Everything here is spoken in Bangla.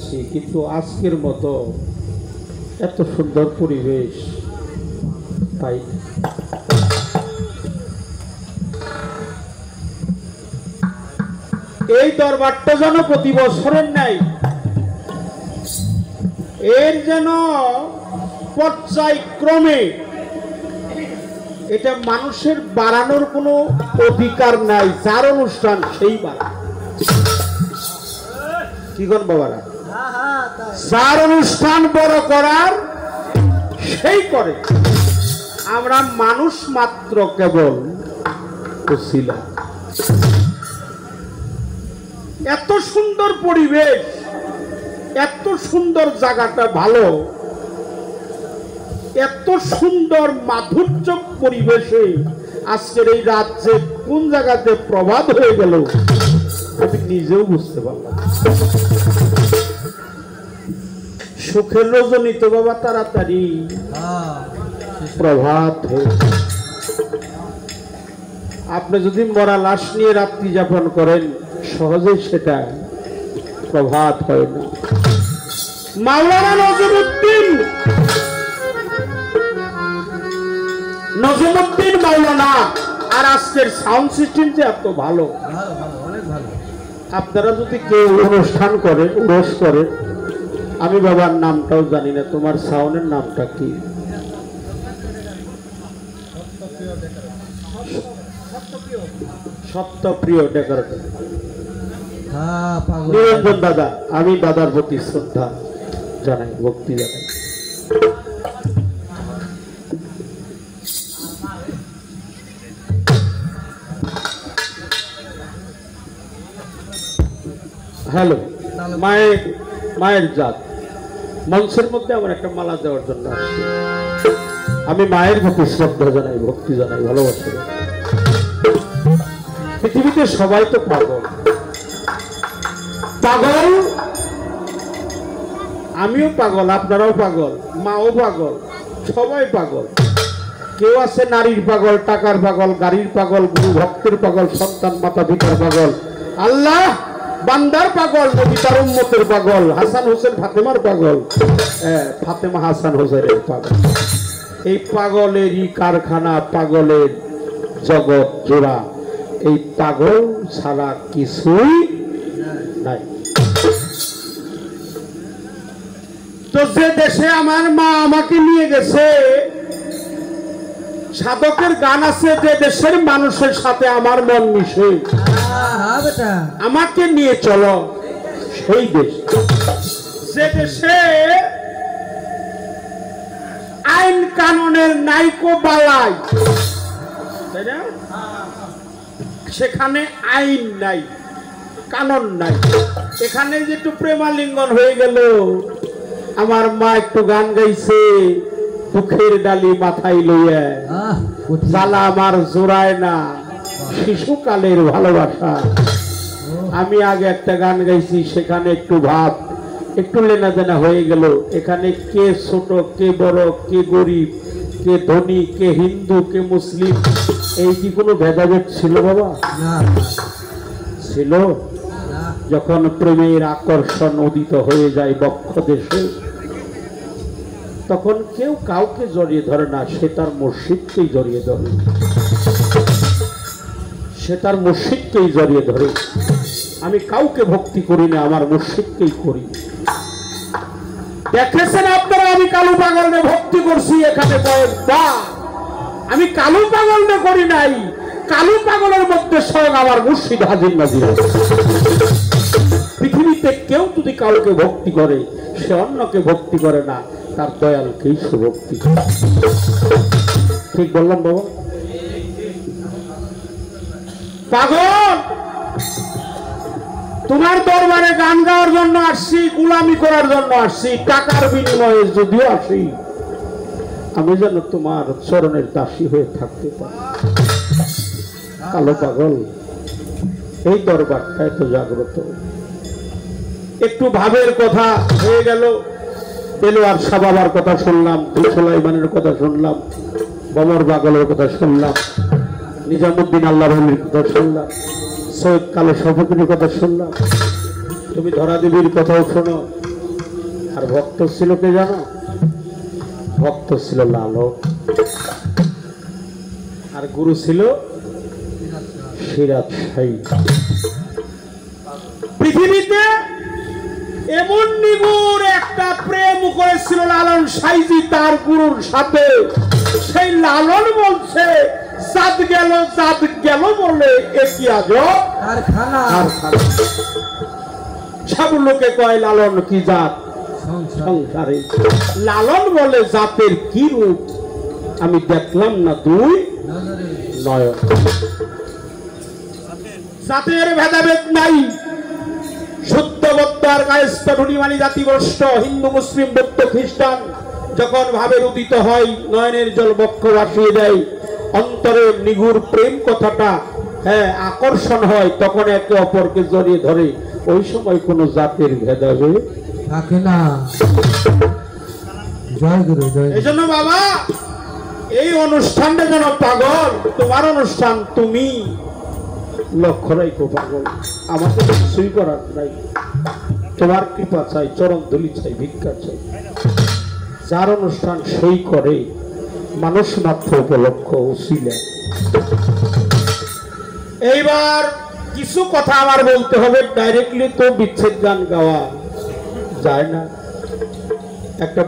আসছি, কিন্তু আজকের মতো এত সুন্দর পরিবেশ পাই। এই দরবারটা যেন প্রতি বছরের নাই, এর যেন পর্যায়ক্রমে, এটা মানুষের বাড়ানোর কোনো অধিকার নাই, যার অনুষ্ঠান সেই বাড়া। কি করেন বাবারা? যার অনুষ্ঠান বড় করার সেই করে। আমরা মানুষ মাত্র কেবল উসিলা। এত সুন্দর পরিবেশ, এত সুন্দর জায়গাটা ভালো, এত সুন্দর মাধুর্য পরিবেশে আজকের এই রাজ্যে কোন জায়গাতে প্রভাব হয়ে গেল আমি নিজেও বুঝতে পারলাম। সুখের রজনী তো বাবা তাড়াতাড়ি প্রভাত হয়ে। আপনি যদি মরা লাশ নিয়ে রাত্রি যাপন করেন সহজে সেটা প্রভাত হয় না। মাওলানা নজরুদ্দিন মাওলানা আর আজকের সাউন্ড সিস্টেম যে এত ভালো, আপনারা যদি কেউ অনুষ্ঠান করেন, উরস করেন, আমি বাবার নামটাও জানি না, তোমার সাউন্ডের নামটা কি? সত্যপ্রিয় ডেকোরেটর নিরঞ্জন দাদা, আমি দাদার প্রতি শ্রদ্ধা জানাই, ভক্তি জানাই। হ্যালো, মায়ের জাত মঞ্চের মধ্যে আমার একটা মালা দেওয়ার জন্য আসছি। আমি মায়ের প্রতি শ্রদ্ধা জানাই, ভক্তি জানাই, ভালোবাসা। পৃথিবীতে সবাই তো পাগল, পাগল আমিও পাগল, আপনারাও পাগল, মাও পাগল, সবাই পাগল। কেউ আছে নারীর পাগল, টাকার পাগল, গাড়ির পাগল, গুরু ভক্তের পাগল, সন্তান মাতা পিতার পাগল, আল্লাহ বান্দার পাগল, নবী তার উম্মতের পাগল, হাসান হোসেন ফাতেমার পাগল, ফাতেমা হাসান হোসেনের পাগল। এই পাগলেরই কারখানা, পাগলের জগৎ জোড়া। এই পাগল ছাড়া কিছুই নাই। তো যে দেশে আমার মা আমাকে নিয়ে গেছে, সাধকের গান আছে, যে দেশের মানুষের সাথে আমার মন মিশে, আমাকে নিয়ে চলো সেই দেশ। যে দেশে আইন কানুনের নাইকো বালাই, তাই না? সেখানে আইন নাই, কানুন নাই। এখানে যে একটু প্রেমালিঙ্গন হয়ে গেল, আমার মা একটু গান গাইছে, দুঃখের ডালি মাথায় লইয়া, জ্বালা আমার জোড়ায় না, শিশুকালের ভালোবাসা। আমি আগে একটা গান গাইছি, সেখানে একটু ভাব, একটু লেনা দেনা হয়ে গেল। এখানে কে ছোট, কে বড়, কে গরিব, কে ধনী, কে হিন্দু, কে মুসলিম, এই কি কোনো ভেদাভেদ ছিল বাবা? ছিল? যখন প্রেমের আকর্ষণ উদিত হয়ে যায় বক্ষ দেশে, তখন কেউ কাউকে জড়িয়ে ধরে না, সে তার মুর্শিদকেই জড়িয়ে ধরে, সে তার মুর্শিদকেই জড়িয়ে ধরে। আমি কাউকে ভক্তি করি না, আমার মুর্শিদকেই করি। দেখেছেন আপনারা, আমি কালু পাগলকে ভক্তি করছি এখানে কয়েকবার। আমি কালু পাগলকে করি নাই, কালু পাগলের মধ্যে স্বয়ং আমার মুর্শিদ হাজির নাজির। পৃথিবীতে কেউ যদি কাউকে ভক্তি করে, সে অন্যকে ভক্তি করে না, তার দয়ালকেই সে ভক্তি করে। ঠিক বললাম বাবা? পাগল, তোমার দরবারে গান গাওয়ার জন্য আসছি, গোলামি করার জন্য আসছি, টাকার বিনিময়ে যদিও আসি, আমি যেন তোমার চরণের দাসী হয়ে থাকতে পারি। কালো পাগল, এই দরবারটা এত জাগ্রত। একটু ভাবের কথা হয়ে গেল, দেলোয়ার শাহ বাবার কথা শুনলাম, সুলাইমানের কথা শুনলাম, বমর পাগলের কথা শুনলাম, নিজামুদ্দিন আল্লাহ রহমির কথা শুনলাম, সৈয়দ কালো শফিকের কথা শুনলাম, তুমি ধরা দেবীর কথাও শোনো, আর ভক্ত ছিল কে জানো? ভক্ত ছিল লালন, আর গুরু ছিল সিরাজ শাহী। পৃথিবীতে এমন নিগুর একটা প্রেম করেছিল লালন সাইজি তার গুরুর সাথে। সেই লালন বলছে জাত গেল বলে একই আজব আর খানা। সব লোকে কয় লালন কি জাত সংসারে। লালন বলে জাতের কি রূপ আমি দেখলাম না দুই নয়ন। জাতের ভেদাভেদ নাই, শুদ্ধ বৌদ্ধ আর কায়স্থ ধুনিমানি জাতিগোষ্ঠ, হিন্দু মুসলিম বৌদ্ধ খ্রিস্টান যখন ভাবে উদিত হয়, নয়নের জল বক্ষ ভাসিয়ে দেয়, অন্তরের নিগুড় প্রেম কথাটা আকর্ষণ হয়, তখন একে অপরকে জড়িয়ে ধরে। ওই সময় কোন জাতের ভেদাভেদ থাকে না। জয় গুরু জয়। এই জন্য বাবা এই অনুষ্ঠানটা যেন পাগল, তোমার অনুষ্ঠান, তুমি লক্ষ্য রাখো পাগল। আমাকে কিছুই করার নাই, তোমার কৃপা চাই, চরণ ধুলি চাই, ভিক্ষা চাই। যার অনুষ্ঠান সই করে মানুষ মাত্র উপলক্ষ উছিলা। এইবার কিছু কথা আমার বলতে হবে, ডাইরেক্টলি তো বিচ্ছেদ গান গাওয়া যায় না। একটা